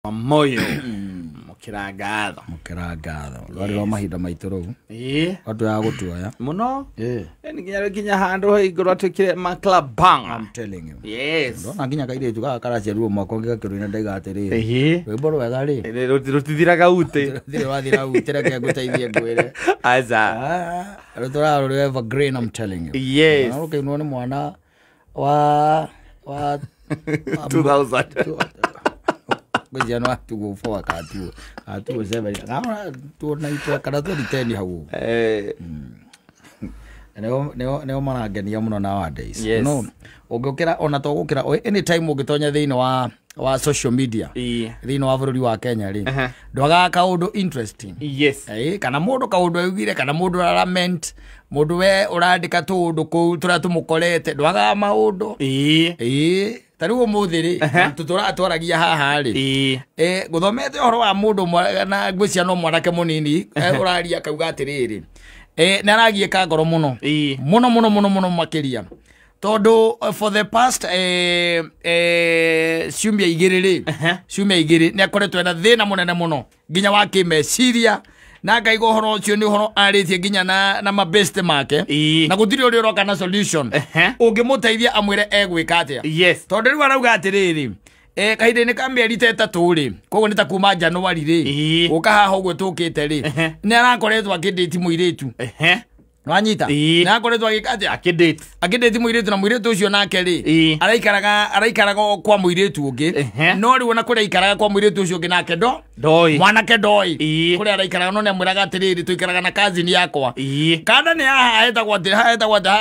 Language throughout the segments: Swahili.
Moyo mukirangado rwari rwa mahinda maitå rå andå ya gå tuoya muno ni kinya handu iguru atukire maclub bang. I'm telling you. Yes. Ndona nginya kaire tu karacia ruo mako ngikakirwo ndaiga atiriri rwimbo rwega ri rutithiraga ute thire wathira ute reke nguteithie ngwire aza rutura ruri evergreen. I'm telling you. Yes. Okay, no ni mwana wa 2000 Bajia no atu go for atu 7 ngara tu na ipo kada tu diteni hau neo marangenia muno nowadays. Yes. No ungukira ona to gukira anytime ungitonya thiini wa social media thiini wa bururi wa Kenya ri ndwaga kaundu interesting. Yes. Kana mundu kaundu augire kana mundu arament mundu we urandika tundu ku turia tumukorete ndwaga maundu tariwo muthiri turatwaragia haha ri guthomete horo wa mundu na ngwicia no mwanake munini uraria kauga atiriri naragie ka ngoro muno muno makiria tondu for the past ciumia igiri ni akoretwo na thina munene muno nginya wa kimeciria na ngaiga horo ucio ni horo aritie nginya na mabest make na gutiri uri roka na solution ungimuteithia amwire egwika atia. Yes. Tondu riu arauga atiriri kahinda ni kambieri tetatu ri koguo ni ta kuma January ri uka haha uguo tukite ri ni arakoretwo akidate muiritu wanyita na akoretwo agikatia akidate muiritu na muiritu ucio nake ri araikaraga kwa muiritu ungi no ri wona kuria ikaraga kwa muiritu ucio ungi nake mwanake ndoi kuria araikaraga no ni amwiraga atiriri tuikaraga na cousin yakwa kada ni haha etagwo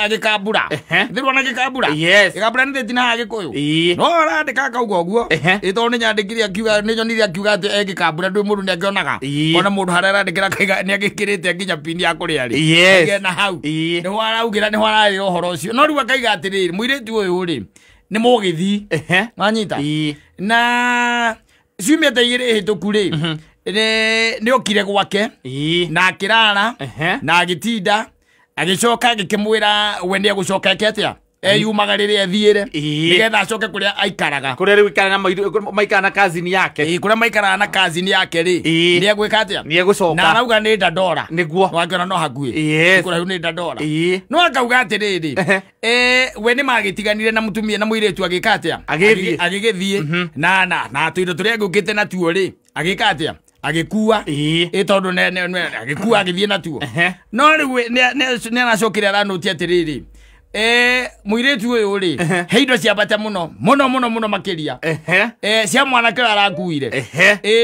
agikambura thirwo na gikambura gikambura ni thitina agikuyu no arandika kaugo guo ito ni nyandikiri akiuga ni nyonire akiuga ati egikambura ndui mundu ni akionaga ona mundu harera andikira kaiga ni agikirite nginya pini ya kuria ri na hau ni waraugira ni wararira horo ucio no riu akaiga atiriri muiritu uyu ri ni mugithi wanyita na ciumia ta igiri hituku ri ni okire gwake na akirara na agitinda agicoka agikimwira wende agucoka atia yumaga riria thiire nigetha acoke kuria aikaraga kuria riu ikara na maikara na cousin yake kuria maikara na cousin yake ri ni egwika atia ni egucoka na arauga ni ndadora niguo wakiona no hakui kuria riu ni ndadora no akauga atiriri we ni magitiganire na mutumia na muiritu agika atia agigithie na tuindo turia ngukite na tuo ri agika atia agikua tondu agikua agithie na tuo no riu ni anacokire aranutia atiriri muiritu uyu ri heindo ciambate muno makiria cia mwanake arakuire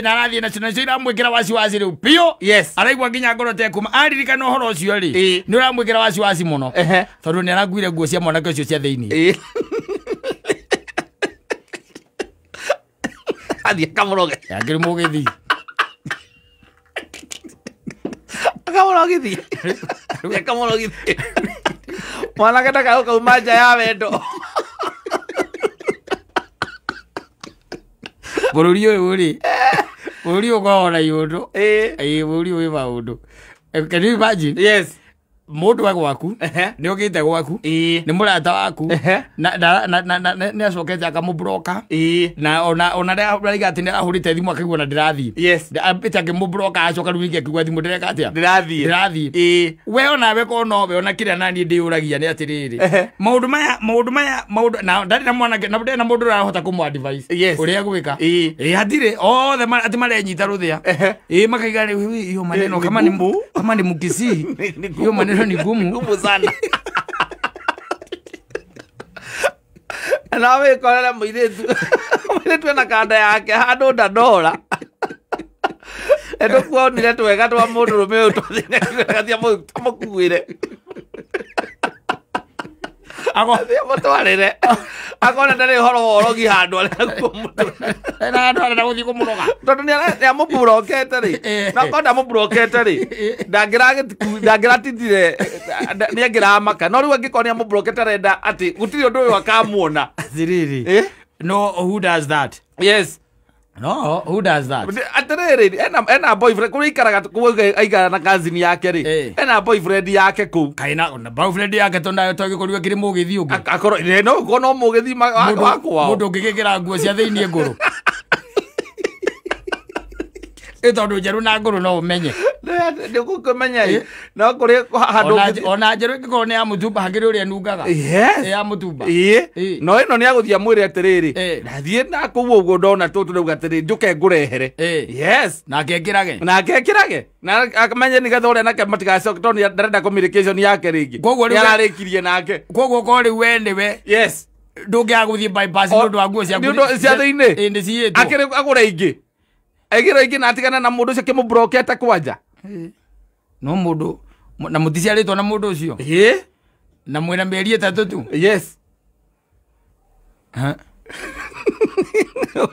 na arathie na cio iramwikira wasiwasi riu pio araigua nginya ngoro tekuma aririkana uhoro ucio ri ni uramwikira wasiwasi muno tondu ni arakuire nguo cia mwanake ucio cia thiini athie kamuroge yakiri mugithi kamurogi mwanake ndakauka umanja ya wendo bururi uyu ri bururi ugora yundu bururi uyu maundu can you imagine? Yes. Mundu wa gwaku ni ogite gwaku ni murata waku na ni acokete akamubroka na ona raiga ati ni arahurite thimu akigwa na ndirathi apita akimubroka acoka riu ingi akigwa thimu ndireka atia ndirathi we ona we ko no we ona kiria nani ndiuragia ni atiriri maundu maya na ndari na mwana na mundu arahota kumu advice uria gwika hatire othe ati marenyita ruthia makaiga hiyo maneno kama ni mukisi hiyo maneno ni gumu sana nawe korera muiritu na kanda yake handu ndandora kuonire twega twa mundu rume uyu twathia mukuire mutwarire akona ndari horo worogi handu arikuo mundu na handu arenda guthii kumuroga tondu ni amuburokete ri na konda amuburokete ri ndangiratindire ni angiramaka no riu angikona ni amuburokete renda ati gutiri undu uyu akamuona ziriri no who does that? Yes. No, who does that? Atiriri ena boyfriend kuri ikaraga aigara na cousin yake ri ena boyfriend yake ku kaina na boyfriend yake tonda togikoriwa kiri mugithi ungi akoro no mugithi wakwa mundu ngigikira nguo cia thiini nguru Tondu njeru na nguru no umenye. Ndikukumenya no kuri handu ona njeru ikiko ni ya mutumba hangiri uria nungaga. Yes. Ya mutumba. No ino ni aguthia mwire atiriri. Nathie na kuwu uguo ndona tutu rauga atiriri njuke ngurehere. Yes. Na ngekirage. Na akamenye ni gatho uria nake matigacoke tondu ndarenda communication yake ringi. Ni ararikirie nake. Koguo ko ri we ni we. Yes. Ndungiaguthie bypass ndu wa nguo cia thiini. Ndi ciitu. Akire agura ingi. Egira ingi na atigana na mundu ucio kimubrokete kwanja. No mundu na muticiaritwo na mundu ucio. Na mwena mieri 3 tu. Yes.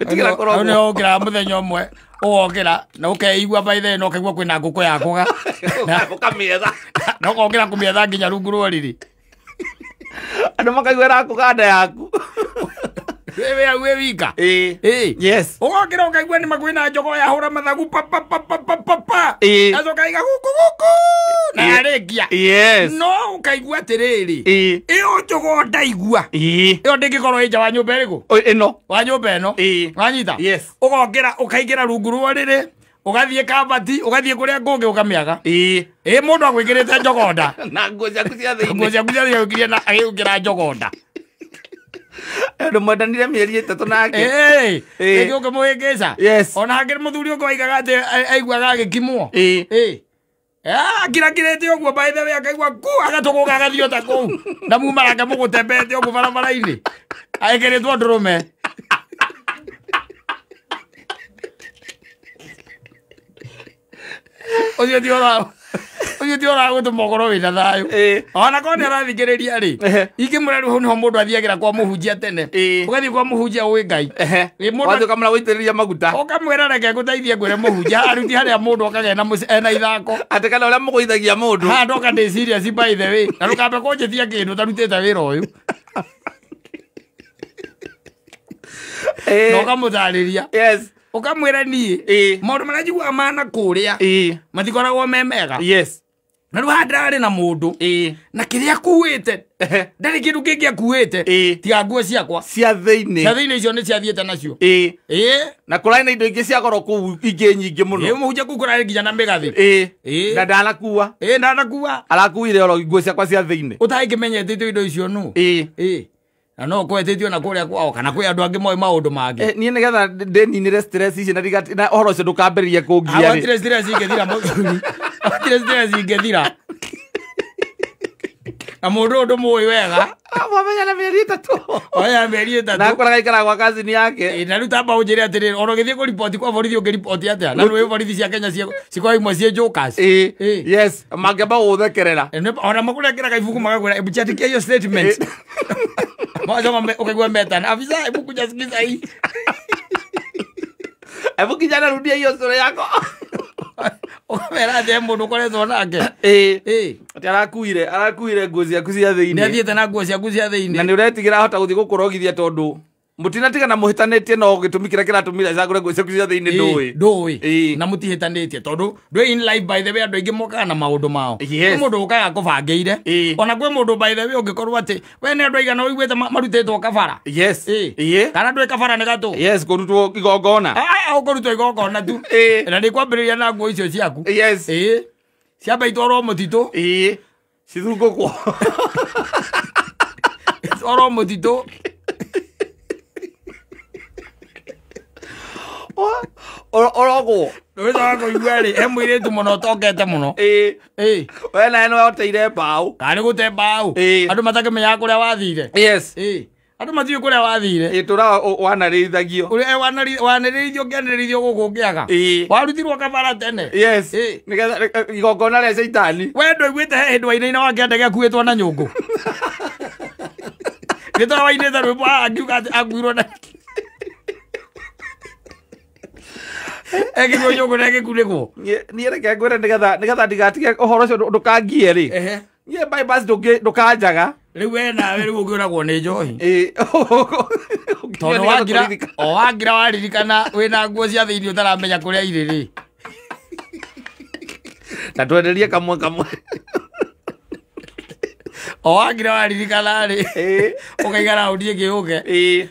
Tigira koro. No okira muthenya umwe. Ogokira na ukeigua by then ukaigua kwina nguku yakuga. Na ukamietha. No okira kumietha nginya rungu rwori. Andu makaigua rakuganda yaku. We wika. Yes. Ogokira ukaigua ni makwina njogo ya hura mathagu pa. Azo kaiga guku. Na arekia. Yes. No ukaigua tiriri. Iyo njogo ndaigua. Iyo ndingikorwo ija wa nyumba iriku. Ino. Wa nyumba ino. Wanyita. Yes. Ogokira ukaigira rungu rwori. Ugathie kabati, ugathie kuria ngungi ukamiaga. Mundu agwikirite njogonda. Na nguo ciaku cia thiini. Nguo ciaku cia thiini ukiria na agiukira njogonda. Ndo mwendanire mieri 3 nake. Ege ukimuhingisa. Yes. Ona hangire muthuri uko aigaga ati aiguaga agikimwo. Akirakirite uguo by the way akaigua ku agatuguka agathio ta kuu. Na mumaranga mugutembete uguo barabara-ini. Aikiritwo ndurume. Oyo diora gutu mogoro wina thayo. Ona kone arathikiriria ri. Ikimurari hu no mundu athiagira kwa muhunjia tene. Ugathi kwa muhunjia uwi Ngai. Mundu kamara witiriria maguta. Ukamwira reke guteithie ngwire muhunjia aruti haria mundu akagena ena ithako. Ate kana uria muguithagia mundu. Ha ndoka ndi serious by the way. Na rukambe kunjithia kindu tarutite wira uyu. No kamutariria. Yes. Ukamwira nie maundu maria njiguaga mana kuria matikoragwo me mega. Yes. Na riu handari na mundu na kiria akuite ndari kindu kingi akuite tiga nguo ciakwa cia thiini icio ni ciathiite nacio. Na kurari na indo ingi cia goro kuu ingi nyingi muno. Muhunjia kuu kurari nginya na migathi. Na ndanakuwa. Ndanakuwa. Arakuire oro nguo ciakwa cia thiini. Utaikimenyete indo icio nu. Na no kwetithio na kuria kwao kana kwi andu angi moe maundu mangi. Nie nigetha ndeninire stress ici na digati na ohoro cio ndukambiririe kungia ri. Awatire stress ingethira muthuri. Awatire stress ingethira. Na mundu undu muwi wega. Wamenya na mieri 3. Oya mieri 3. Na koraga ikara kwa kazi ni yake. Na riu tamba unjire atiriri oro githie ku report kwa borithi ungi-report atia. Na riu borithi cia Kenya cikwa imwe cie jokers. Yes. Mangeba uthekerera. Ona makurekeraga ibuku magagwira ebuchatikia hiyo statement. Mwazo ukagua meta afisa ibuku jasikiza hii. Ebu kijana rudia hiyo sura yako. Ukamera ati mundu koretwo nake. Ati arakuire nguo ciaku cia thiini. Ni athiete na nguo ciaku cia thiini. Na ni uretigira hota guthii gukurogithia tondu mutinatiga muhitanitie no gitumi kiria kiratumira cagure nguo ciaku cia thiini ndui. Na mutihitanitie tondu ndui in life by the way andu aingi mokaga na maundu mao. Mundu ukaga kubangeire. Ona kwi mundu by the way ungikorwo ati we ni andu aigana uiguite marutitwo kabara. Yes. Kana ndui kabara ni gatu. Yes, kurutwo igongona. Ukurutwo igongona tu. Na ni kwambiriria na nguo icio ciaku. Yes. Ciamba itwarwo mutito. Cithungukwo. Itwarwo mutito. Orogo. Weza kuigua ri emwiritu muno tokete muno. We nae no oteire mbao. Kari gute mbao. Andu matakimenya kuria wathire. Yes. Andu mathiu kuria wathire. Tura wanaririthagio. Uria wanarithio ngianirithio guku ngiaga. Warutirwo kabara tene. Yes. Nigetha igongona ria Saitani. We ndoiguite he hindu wainaina wangiandege akuitwo na nyungu. Gitara wainite rwimbo angiuga akuirwo na egi nyungu na gikuniko. Nie reke ngwire nigetha ndigatige uhoro ucio ndukangie ri. Nie bypass ndukanjaga. Riu we nawe riu ungiuragwo ni njohi. Tondu wangira waririkana wina nguo cia thiini utaramenya kuria iri ri. Na twenderie kamwe. Wangira waririkana ri. Ukaigara udie giuke.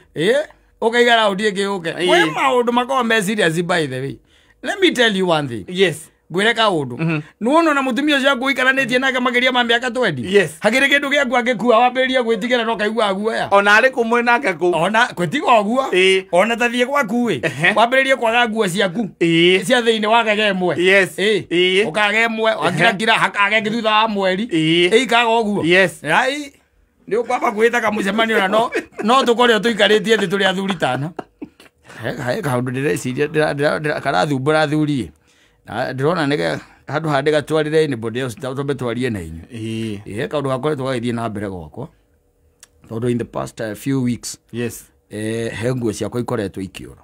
Ukaigara udie giuke. We maundu makorwo me serious by the way. let me tell you one thing. Yes. Gwire kaundu. Nuono na mutumia cio guikaranetie nake mageria mambe akatwendi. Yes. Hagire kindu giaku agikua wambiria gwitigera no kaigua guoya. Ona ari kumwe nake ku. Ona gwitiga oguo. Ona tathie gwaku wi. Wambiria kwaga nguo ciaku. Cia thiini wagage imwe. Yes. Ukage imwe, wangira hakage ngithutha wa mweri. Ikaga oguo. Yes. Ai. Ni ukwamba gwita kamucemanio na no tukore tuikaritie thi turi athuri tana. He kaundu ndireciria karathumbura athuri. Ndĩrona nĩge handũ handĩ gatwarire nĩ body house tũmbe twarie na inyu kaũndũ gakoretwo gagĩthiĩ na mbere gwakwa tondũ in the past few weeks yes he nguo ciakwa ikoretwo ikĩũra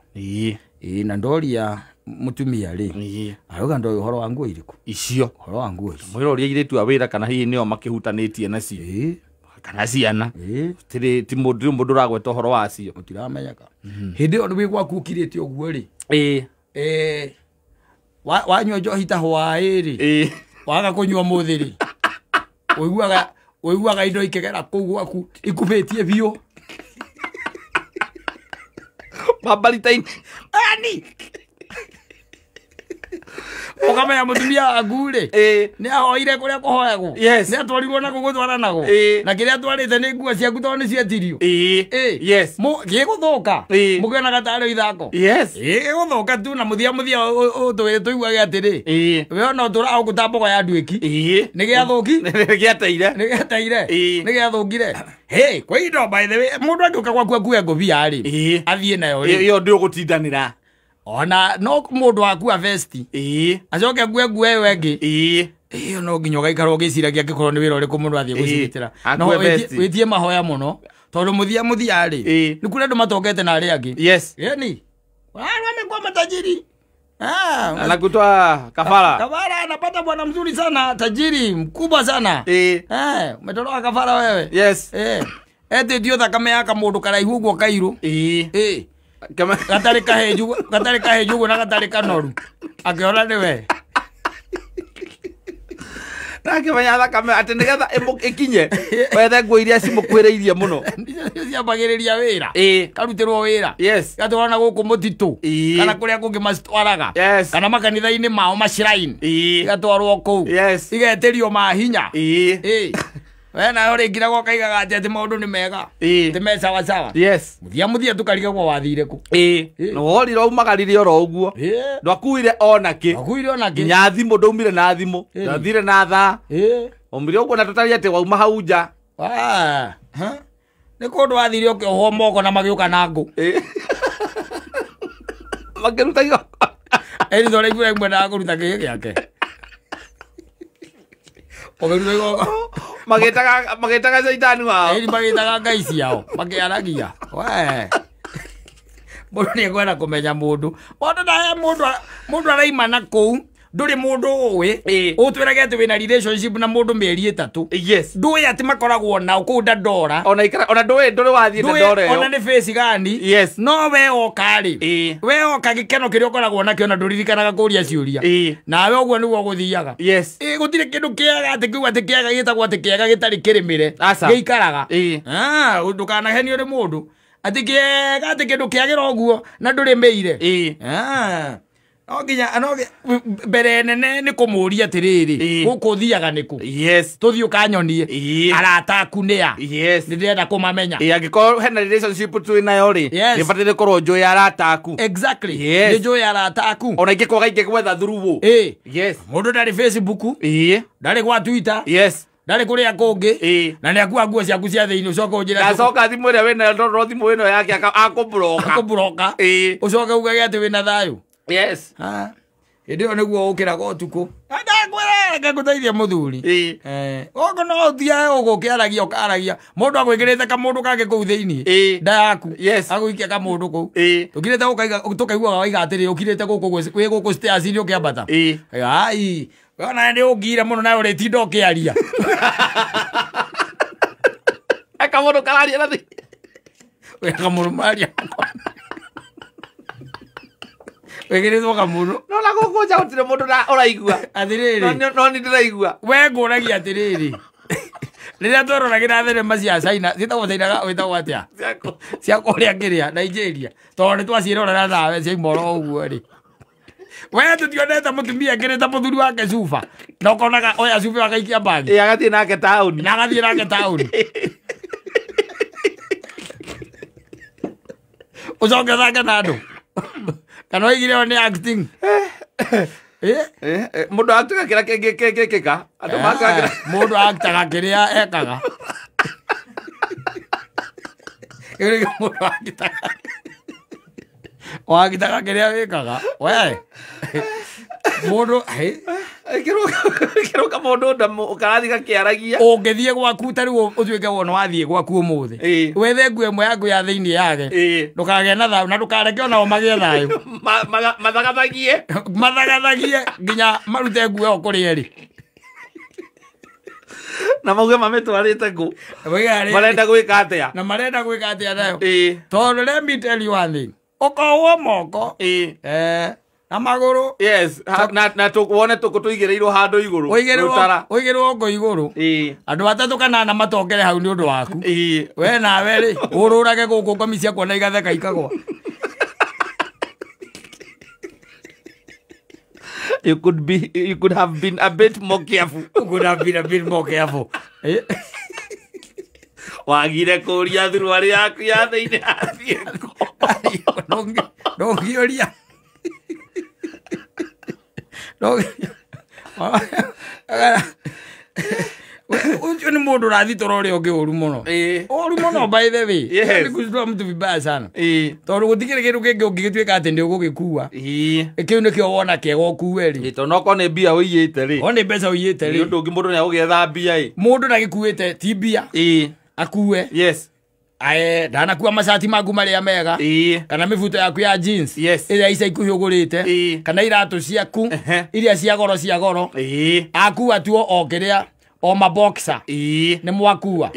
na ndoria mũtumia rĩ arauga ndoĩ ũhoro wa nguo irĩkũ icio ũhoro wa nguo icio mwĩra ũrĩa airĩtu a wĩra kana hihi nĩo makĩhutanĩtie nacio kana ciana ti mũndũ ũragweta ũhoro wacio ũtiramenyeka hĩndĩ ĩyo nĩ gwaku ũkirĩte ũguo rĩ wanyua njohi ta hwaĩ-rĩ waga kũnyua mũthĩ rĩ ũiguaga indo ikĩgera kũu gwaku ikubĩtie biũ mambarita-inĩ ani ukamenya mutumia waku rĩ nĩ ahoire kũrĩa kũhoyagwo nĩ atwarirwo na gũgũtwaranago na kĩrĩa atwarĩte nĩ nguo ciaku tondũ nĩ cietirio gĩgũthũka mũkĩonaga tarĩ ithako gĩgũthũka tu na mũthia tũiguage atĩrĩ we ona ũtũraga gũtambogo ya nduĩki nĩ gĩathũki nĩ gĩathũkire kwa indo by the way mũndũ angĩũka gwaku akue ngũbia rĩ athiĩ nayo rĩ ĩyo ndĩgũtindanĩra ona no mũndũ waku a vesti acoke nguo ĩyo ĩngĩ ĩyo no nginya ũgaikara ũgĩciragia angĩkorwo nĩ wĩra ũrĩkũ mũndũ athiĩ gũcirutĩra no wĩtie mahoya mũno tondũ mũthia rĩ nĩ kũrĩ andũ matokete na arĩa angĩ yani wamekuwa matajiri anakutoa kafara anapata bwana mzuri sana tajiri mkubwa sana umetolewa kafara wewe eti ndio thakame yaka mũndũ karaihu ũguo kairũ gatarĩ kaheju na gatarĩ kanoru akĩona nĩwe nakĩmenya thakame atĩ nĩgetha ĩkinye wethe nguo iria cimũkuhĩrĩirie mũno ciambagĩrĩria wĩra karutĩrwo wĩra gatwarana gũkũ mũtitũ kana kũrĩa kũngĩ macitwaraga kana makanitha-inĩ mao maciraini gatwarwo kũu igetĩrio mahinya we nayo rĩngĩ nago kaigaga atĩ maũndũ nĩ mega ti me sawa mũthia tũkarigagwo wathire kũ no worire umagarire oro ũguo ndwakuire onakĩ nginya thimũ ndaumire na thimũ ndathire na thaa umire ũguo na tũtari atĩ wauma hau nja nĩ kũndũ wathire ũkĩohwo moko na magĩũka na ngũ makĩruta igoko ĩrithora igũra imwe na kũruta kĩgĩ gĩake ũkĩruta igoko magĩtaga caitani wao magĩtaga ngai ciao makĩaragia mũndũ nĩ ekwenda kũmenya mũndũ mũndũ araima na kũu ndũrĩ mũndũ ũĩ ũtwĩrage atĩ wĩna relationship na mũndũ mĩeri 3 ndũĩ atĩ makoragwo nao kũu Dandora ona ndũrĩ wathiĩ Dandora ĩyo ona nĩ face gani no we oka rĩ we oka gĩkeno kĩrĩa ũkoragwo nakĩo na ndũririkanaga kũũria ciũria nawe ũguo nĩguo gũthiaga gũtirĩ kĩndũ kĩega atĩ kiuga atĩ kĩega gĩtagwo atĩ kĩega gĩtarĩ kĩrĩmĩre gĩikaraga ndũkanahenio nĩ mũndũ atĩ kĩega atĩ kĩndũ kĩagĩra ũguo na ndũrĩ mĩire mbere nene nĩ kũmũria atĩrĩrĩ gũkũ thiaga nĩkũ tũthiĩ ũkanyonie arata aku nĩa nĩ ndĩrenda kũmamenya angĩkorwo hena relationship twĩ nayo rĩ nĩ bataire gũkorwo njũĩ arata aku nĩ njũĩ arata aku ona ingĩkwaga ingĩgwetha through mũndũ ndarĩ Facebook ndarĩ gwa Twitter ndarĩ kũrĩa kũngĩ na nĩ akuua nguo ciaku cia thĩinĩ ũcoka ũnjĩre acoka thimũ ĩrĩa wĩnayo ndorwo thimũ ĩno yake akũbroka ũcoka ugage atĩ wĩna thayũ hĩndĩ ĩyo nĩguo ũkĩraga ũtukũ ngagũteithia mũthuri ũguo no ũthiaga ũgũkĩaragia ũkaragia mũndũ agwĩkĩrĩte kamũndũ kangĩ kũu thĩinĩ nda yaku agũikia kamũndũ kũu ũkirĩte tũkaiguaga waiga atĩrĩ ũkirĩte wĩ gũkũ stairs-inĩ ũkĩambata ai ona nĩ ũngire mũno nawe ũrĩtinda ũkĩaria kamũndũ kararia na thĩ kamũndũ maria wegeretwo kamũndũ no na gũkũ nja gũtirĩ mũndũ ũraigua atĩrĩrĩ no nĩ ndĩraigua we ngũragia atĩrĩrĩ rĩrĩa tweroragĩra thenema cia China ciĩtagwo wĩtagwo atĩa cia kũrĩa kĩrĩa Nigeria tondũ nĩ twaciĩrorera nawe cia imoro ũguo rĩ Wewe tutionete mutumia ngirita muthuri wake cuba na ukonaga oya cuba akaikia bagi agathie nake tauni na agathie nake tauni ucoke thake na andu kana oigire ni acting mundu actaga kira kingikika andu makagira mundu actaga kiria ekaga iri mundu actaga wagitaga kiria wikaga we mundu kiroka mundu ukarathika kiaragia ungithie gwaku tari utuike wona wathie gwaku umuthi wethe ngu emwe yaku ya thiini yake ndukage na thayu na ndukareke ona magie thayu mathagathagie nginya marute ngu eo kuri eri na mauge mametwarite ku marenda gwika atia na marenda gwika atia nayo tondu let me tell you one thing ukowo moko na maguru yes na tukuone tukutuigireirwo handu iguru uigirwo ngo iguru andu batatu kana na matongere hau ni undu waku we nawe ri ururage guku ngomi cia kuona igatheka ikagwa you could have been a bit more careful wagire kuria thuruari yaku ya thiini athie ndongioria ucio ni mundu rathi tororia ungi uru muno by the way nikutua mtu vibaya sana tondu gutikire kindu kingi ungigituika ati ndi ugugikua kiu nikio wona kiega ukueri tondu oko ni mbia uiyite ri oni mbeca uiyite ri undu ungi mundu ni agugetha mbia mundu ndagikuite ti mbia akue yes ndanakua macati maku maria mega kana mibuto yaku ya jeans iria ica ikuhi ugurite kana iratu ciaku iria cia goro akua tuo o kiria o maboxer ni mwakua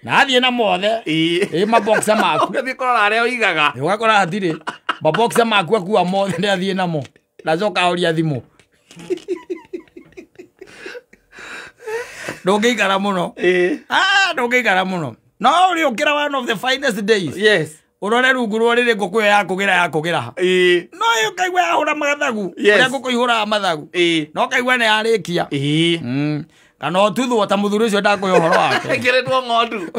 na athie na mothe maboxer maku ugathie kurora aria uigaga ugakora hatiri maboxer maku akua mothe ni athie namo nacoka oria thimu ndungikara muno ndungikara muno no uri ukira one of the finest days urore rungu rwori nguku ya kugira ha no yo kaigwa yahura mathagu uria nguku ihura mathagu no kaigwa ni arikia kana otuthwo ta muthuri ucio ndakuya uhoro wake ngiretwo ng'ondu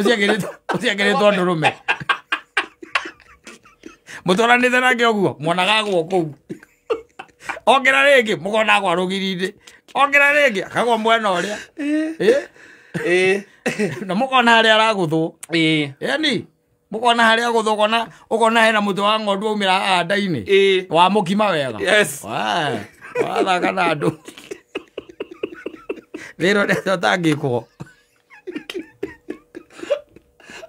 uciagiritwo ndurume mutoranite nake oguo mwonaga gwo kuu ongera ringi mukona gwa rugirinde ongera ringi akagwa mwena uria na mukona haria araguthwo yani mukona haria aguthwo ukona hena mutu wa ng'ondu umira anda-ini wa mukima wega wathaka na andu rero ndeto tangikwo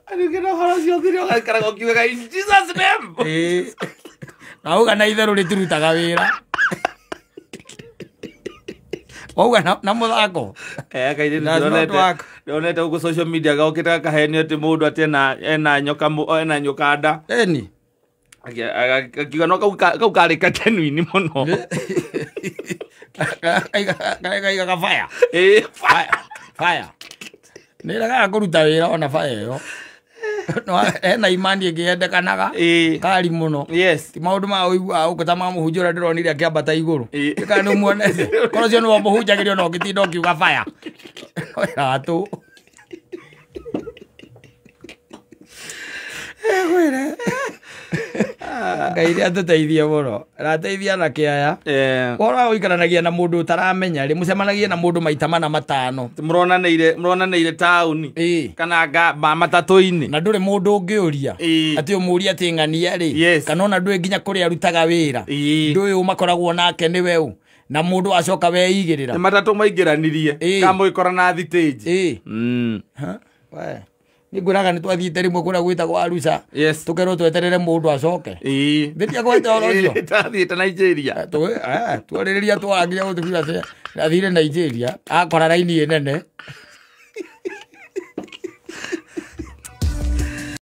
arigena horo cio thirio gaikara gokiuga in Jesus name na uga na itheru ritirutaga wira ouga na muthako kaire ndonete ugu social media gaukita kaheni ati mundu ati ena nyoka nda akiuga no kau kari katenuini muno kaiga fire fire niraga kuruta wira ona fire yo no ena imani ikiendekanaga kari muno ti maundu ma uigua ukota ma muhunjura ndironire akiambata iguru kana ni muonete koro cio no muhunjagirio no gitinda ukiuga fire atu gwire Ngai atuteithie muno rateithia na kiaya ora uikaranagia na mundu utaramenya ri mucemanagia na mundu maita mana matano muronaneire tauni kana matatu-ini na nduri mundu ungiuria ati umuria ati ng'ania ri kana ona ndui nginya kuria arutaga wira ndui umakoragwo nake ni weu na mundu acoka weigirira matatu maingiranirie kama ikora na thitage we niguraga ni twathiite rimwe kuria gwitagwo Arusha tukerwo tweterere mundu acoke thiria gweta orocio tathiite Nigeria twariria twarangiria gutukia athire Nigeria akora raini nene